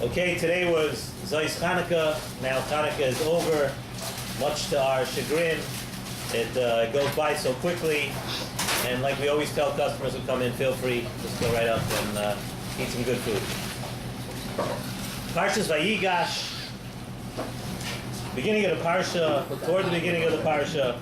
Okay, today was Zayis Chanukah. Now Chanukah is over, much to our chagrin. It goes by so quickly, and like we always tell customers who come in, feel free, just go right up and eat some good food. Parshas Vayigash, beginning of the parsha, toward the beginning of the parsha.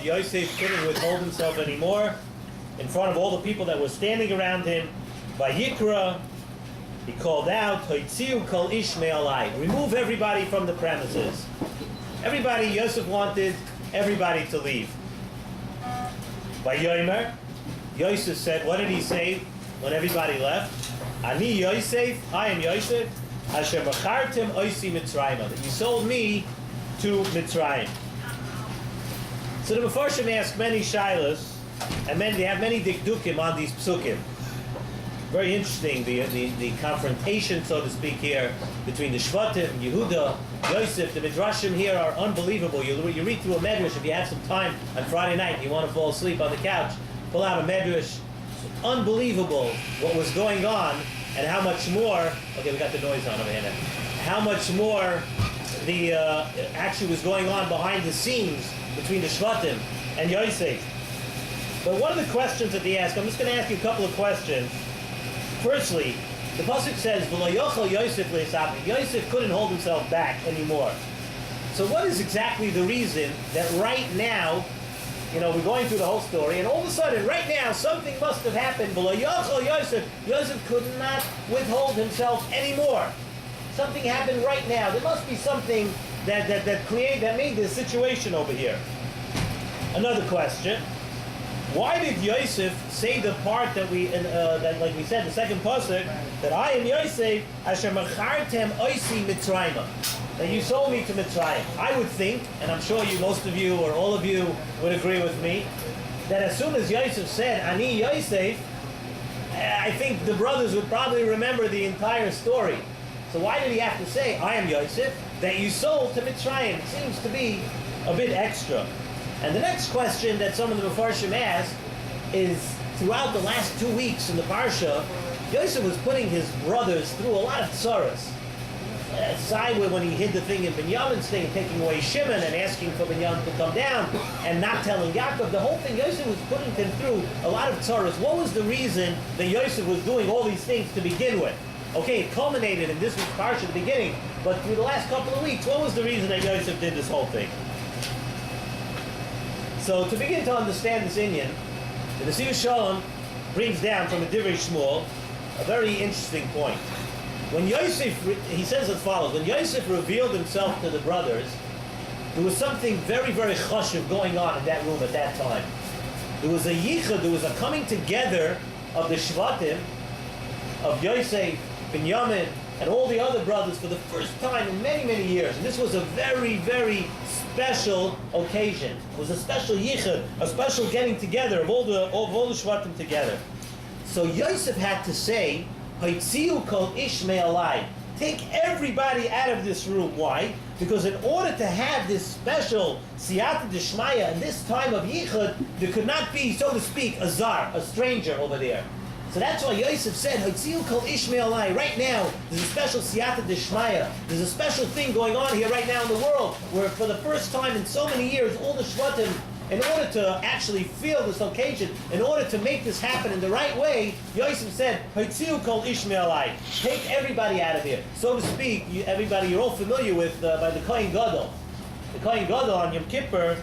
Yosef couldn't withhold himself anymore in front of all the people that were standing around him. Vayikra, he called out, Hoitziu kol ish me'alai, remove everybody from the premises. Everybody, Yosef wanted everybody to leave. Vayomer, Yosef said, what did he say when everybody left? Ani Yosef, I am Yosef, asher machartem oisi Mitzrayim, that you sold me to Mitzrayim. So the Mefarshim ask many shilas, and they have many dikdukim on these psukim. Very interesting, the confrontation, so to speak, here between the Shvatim, Yehuda, Yosef. The Midrashim here are unbelievable. You read through a Medrash if you have some time on Friday night and you want to fall asleep on the couch, pull out a Medrash. Unbelievable what was going on and how much more, okay, we got the noise on over here now, how much more the actually was going on behind the scenes between the Shvatim and Yosef. But one of the questions that they ask, I'm just going to ask you a couple of questions. Firstly, the pasuk says, "V'lo yochel Yosef le'isapik." Yosef couldn't hold himself back anymore. So, what is exactly the reason that right now, we're going through the whole story, and all of a sudden, right now, something must have happened. V'lo yochel Yosef. Yosef could not withhold himself anymore. Something happened right now. There must be something that made this situation over here. Another question. Why did Yosef say the part that that like we said, the second pasuk, that I am Yosef, asher machartem oisi Mitzrayim, that you sold me to Mitzrayim? I would think, and I'm sure most of you or all of you would agree with me, that as soon as Yosef said, Ani Yosef, I think the brothers would probably remember the entire story. So why did he have to say, I am Yosef, that you sold to Mitzrayim? It seems to be a bit extra. And the next question that some of the Mefarshim ask is, throughout the last 2 weeks in the Parsha, Yosef was putting his brothers through a lot of tzaras. Aside when he hid the thing in Binyamin's thing, taking away Shimon and asking for Binyamin to come down and not telling Yaakov, the whole thing, Yosef was putting him through a lot of tzaras. What was the reason that Yosef was doing all these things to begin with? Okay, it culminated in this week's Parsha at the beginning, but through the last couple of weeks, what was the reason that Yosef did this whole thing? So to begin to understand this Inyan, the Nesiv Shalom brings down from the Divrei Shmuel a very interesting point. When Yosef, he says as follows, when Yosef revealed himself to the brothers, there was something very, very chashuv going on in that room at that time. There was a yichud, there was a coming together of the Shvatim, of Yosef, Binyamin, and all the other brothers for the first time in many, many years. And this was a very, very special occasion. It was a special yichud, a special getting together of all the Shvatim together. So Yosef had to say, Hoitziu kol ish me'alai, take everybody out of this room. Why? Because in order to have this special siyata d'shmaya in this time of yichud, there could not be, so to speak, a zar, a stranger over there. So that's why Yosef said, Hoitziu kol ish me'alai. Right now, there's a special siyata d'shmaya. There's a special thing going on here right now in the world, where for the first time in so many years, all the Shvatim, in order to actually feel this occasion, in order to make this happen in the right way, Yosef said, Hoitziu kol ish me'alai. Take everybody out of here. So to speak, you're all familiar with by the Kohen Gadol. The Kohen Gadol on Yom Kippur,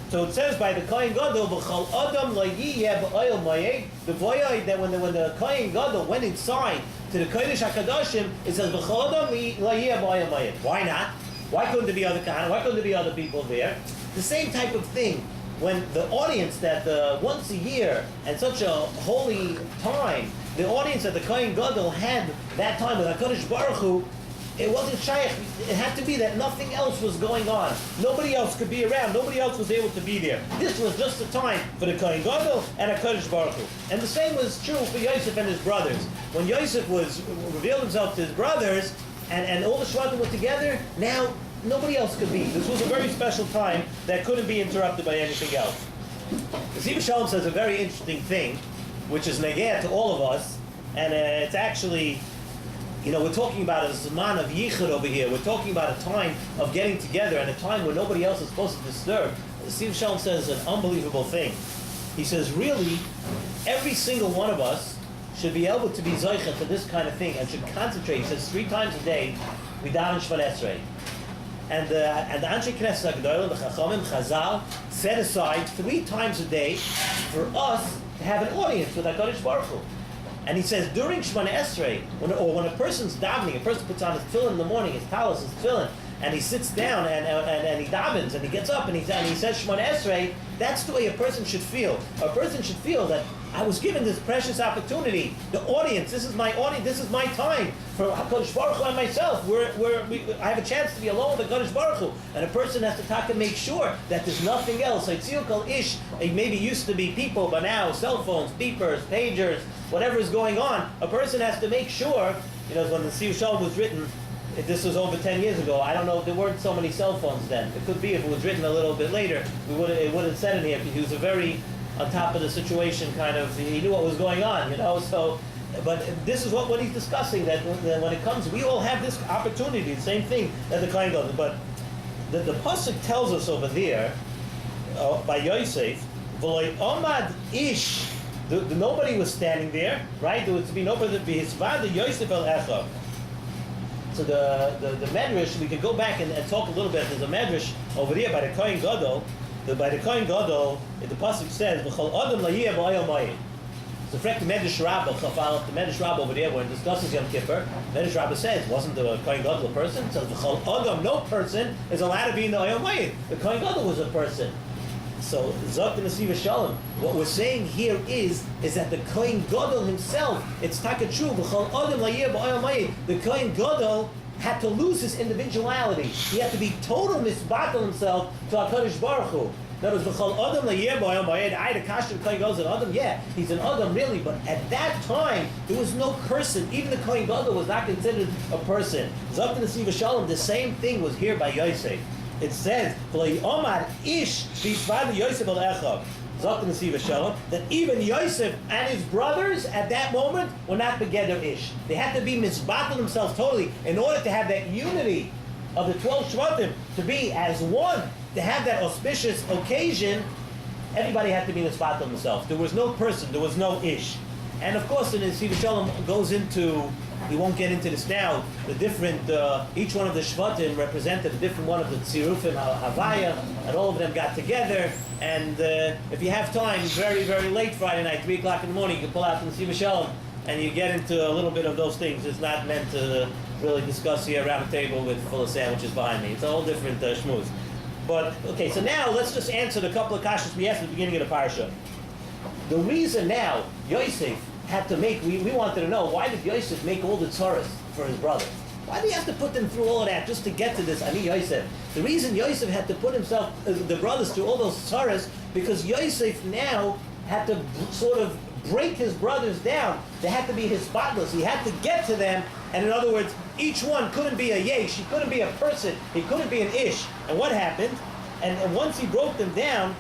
so it says by the Kohen Gadol, V'chol Adam lo yiyeh b'oil moyed, the voyage that when the Kohen Gadol went inside to the Kodesh HaKadoshim, it says V'chol Adam lo yiyeh b'oil moyed. Why not? Why couldn't there be other Kohanim? Why couldn't there be other people there? The same type of thing. When the audience that once a year and such a holy time, the audience that the Kohen Gadol had that time with HaKadosh Baruch Hu, it wasn't shaykh. It had to be that nothing else was going on. Nobody else could be around. Nobody else was able to be there. This was just the time for the Kohen Gadol and HaKadosh Baruch Hu. And the same was true for Yosef and his brothers. When Yosef revealed himself to his brothers, and all the Shvatim were together, now nobody else could be. This was a very special time that couldn't be interrupted by anything else. The S.S.S. Shalom says a very interesting thing, which is negeh to all of us, and it's actually, we're talking about a Zman of Yichud over here. We're talking about a time of getting together and a time where nobody else is supposed to disturb. Steve Shalom says an unbelievable thing. He says, really, every single one of us should be able to be Zoicha to this kind of thing and should concentrate. He says 3 times a day, we daven Shemona Esrei. And the Anshe Knesset HaGedolim, the Chachamim, Chazal, set aside 3 times a day for us to have an audience with HaKadosh Baruch Hu. And he says during Shemona Esrei, when a person's davening, a person puts on his tefillin in the morning, his talis, his tefillin, and he sits down and he davens and he gets up and he says Shemona Esrei, that's the way a person should feel. A person should feel that I was given this precious opportunity. The audience, this is my audience, this is my time for HaKadosh Baruch Hu and myself. I have a chance to be alone with HaKadosh Baruch Hu. And a person has to talk and make sure that there's nothing else. Haitziu kol ish, it maybe used to be people, but now cell phones, beepers, pagers, whatever is going on. A person has to make sure, when the Siyur Shalom was written, this was over 10 years ago. I don't know, there weren't so many cell phones then. It could be if it was written a little bit later, it would have said in here, he was a very on top of the situation kind of, he knew what was going on, so, but this is what he's discussing, that when it comes, we all have this opportunity, the same thing that the Kohen Gadol, but the Pasuk tells us over there, by Yosef, V'loi omad ish, nobody was standing there, right? There was to be nobody, V'hisvad Yosef el echav. So the Medrash, we could go back and talk a little bit. There's a Medrash over there by the Kohen Gadol. By the Kohen Gadol, the pasuk says, "V'chol adam la'yeh b'ayom mayim." So, the Medrash Rabbah, the Medrash Rabbah over there, when it discusses Yom Kippur, Medrash Rabbah says, wasn't the Kohen Gadol a person? It says, "V'chol adam," no person is allowed to be in the ayom mayim. The Kohen Gadol was a person. So, Zok and Nesiva Shalom, what we're saying here is that the Kohen Gadol himself, it's takatru, V'chol adam la'yeh b'ayom mayim. The Kohen Gadol had to lose his individuality. He had to be total misbatel himself to HaKadosh Baruch Hu. In other words, V'chol adam la'yeh b'ayom mayim, the Kasher Kohen Gadol is an adam, yeah, he's an adam really, but at that time, there was no person. Even the Kohen Gadol was not considered a person. Zok and Nesiva Shalom, the same thing was here by Yosef. It says, Omar ish b'yisvad Yosef al echav. Zok and Nesiva Shalom, that even Yosef and his brothers at that moment were not together ish. They had to be misbatel themselves totally in order to have that unity of the 12 Shvatim to be as one, to have that auspicious occasion. Everybody had to be misbatel themselves. There was no person, there was no ish. And of course, the Nesiva Shalom goes into, we won't get into this now, the different, each one of the Shvatim represented a different one of the Tzirufim, Havaya, and all of them got together. And if you have time, very, very late Friday night, 3 o'clock in the morning, you can pull out the Nesiva Shalom and you get into a little bit of those things. It's not meant to really discuss here around the table with full of sandwiches behind me. It's a whole different schmooze. But, okay, so now let's just answer the couple of kashas we asked at the beginning of the parsha. The reason now Yosef had to make, we wanted to know, why did Yosef make all the tzaras for his brother? Why did he have to put them through all of that just to get to this Ani Yosef? The reason Yosef had to put himself, the brothers, through all those tzaras, because Yosef now had to sort of break his brothers down. They had to be his spotless. He had to get to them, and in other words, each one couldn't be a yesh, he couldn't be a person, he couldn't be an ish. And what happened? And once he broke them down,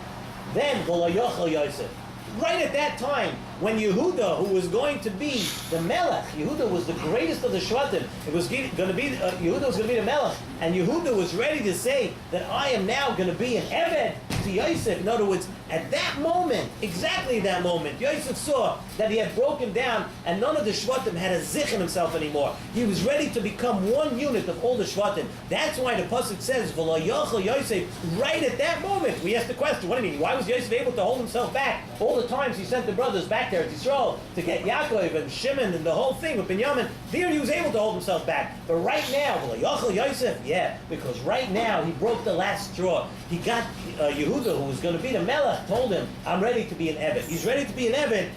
then V'lo Yosef. Right at that time, when Yehuda, who was going to be the Melech, Yehuda was the greatest of the Shvatim. It was going to be Yehuda was going to be the Melech, and Yehuda was ready to say that I am now going to be an Eved to Yosef. In other words, at that moment, exactly that moment, Yosef saw that he had broken down, and none of the Shvatim had a zich in himself anymore. He was ready to become one unit of all the Shvatim. That's why the pasuk says, "V'lo yochel Yosef." Right at that moment, we asked the question: what do you mean? Why was Yosef able to hold himself back? All the times he sent the brothers back there to Yisrael to get Yaakov and Shimon and the whole thing with Binyamin, there he was able to hold himself back. But right now, V'lo yochel Yosef, yeah, because right now he broke the last straw. He got Yehuda, who was going to be the Melech, told him, "I'm ready to be an Eved." He's ready to be an Eved.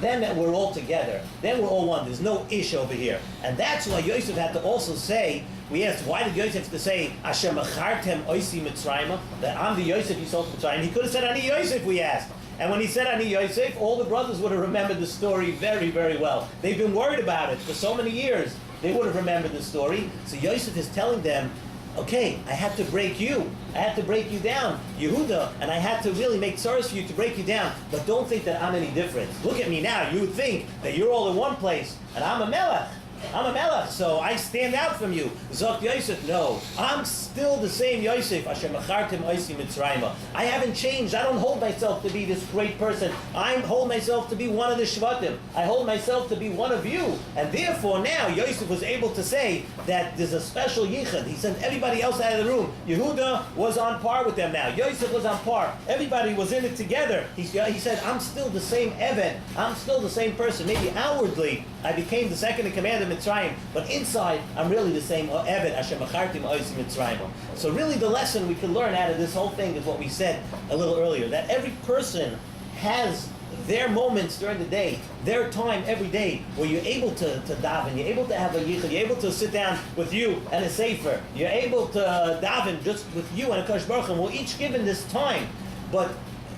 Then we're all together. Then we're all one. There's no ish over here. And that's why Yosef had to also say, we asked, why did Yosef have to say, Asher machartem oisi Mitzrayim, that I'm the Yosef you sold to Mitzrayim? He could have said, Ani Yosef, we asked. And when he said Ani Yosef, all the brothers would have remembered the story very, very well. They've been worried about it for so many years. They would have remembered the story. So Yosef is telling them, okay, I had to break you. I had to break you down, Yehuda, and I had to really make tzaras for you to break you down. But don't think that I'm any different. Look at me now. You would think that you're all in one place, and I'm a melech. I'm a melech, so I stand out from you. Zok Yosef, no. I'm still the same Yosef. Asher machartim oisi mitzrayma. I haven't changed. I don't hold myself to be this great person. I hold myself to be one of the Shvatim. I hold myself to be one of you. And therefore now Yosef was able to say that there's a special yichud. He sent everybody else out of the room. Yehuda was on par with them now. Yosef was on par. Everybody was in it together. He said, I'm still the same Eved. I'm still the same person. Maybe outwardly I became the second in command of Mitzrayim, but inside I'm really the same Eved. Hashem achartim oisi Mitzrayim. So really the lesson we can learn out of this whole thing is what we said a little earlier, that every person has their moments during the day, their time every day, where you're able to daven, you're able to have a yichud, you're able to sit down with you and a sefer, you're able to daven just with you and a Kodesh Baruch Hu, and we're each given this time. But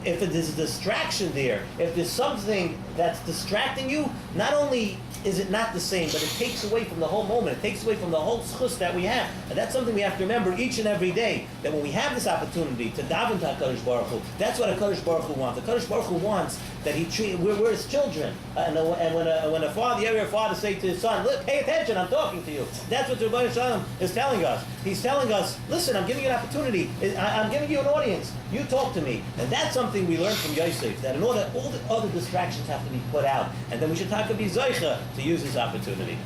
if there's a distraction there, if there's something that's distracting you, not only is it not the same, but it takes away from the whole moment. It takes away from the whole schus that we have. And that's something we have to remember each and every day, that when we have this opportunity to daven to HaKadosh Baruch Hu, that's what HaKadosh Baruch Hu wants. HaKadosh Baruch Hu wants that we're his children. And when a father, you hear a father say to his son, look, pay attention, I'm talking to you. That's what Rebbeinu Shalom is telling us. He's telling us, listen, I'm giving you an opportunity. I'm giving you an audience. You talk to me. And that's something we learned from Yosef, that in order, all the other distractions have to be put out. And then we should talk to be Zoicha to use this opportunity.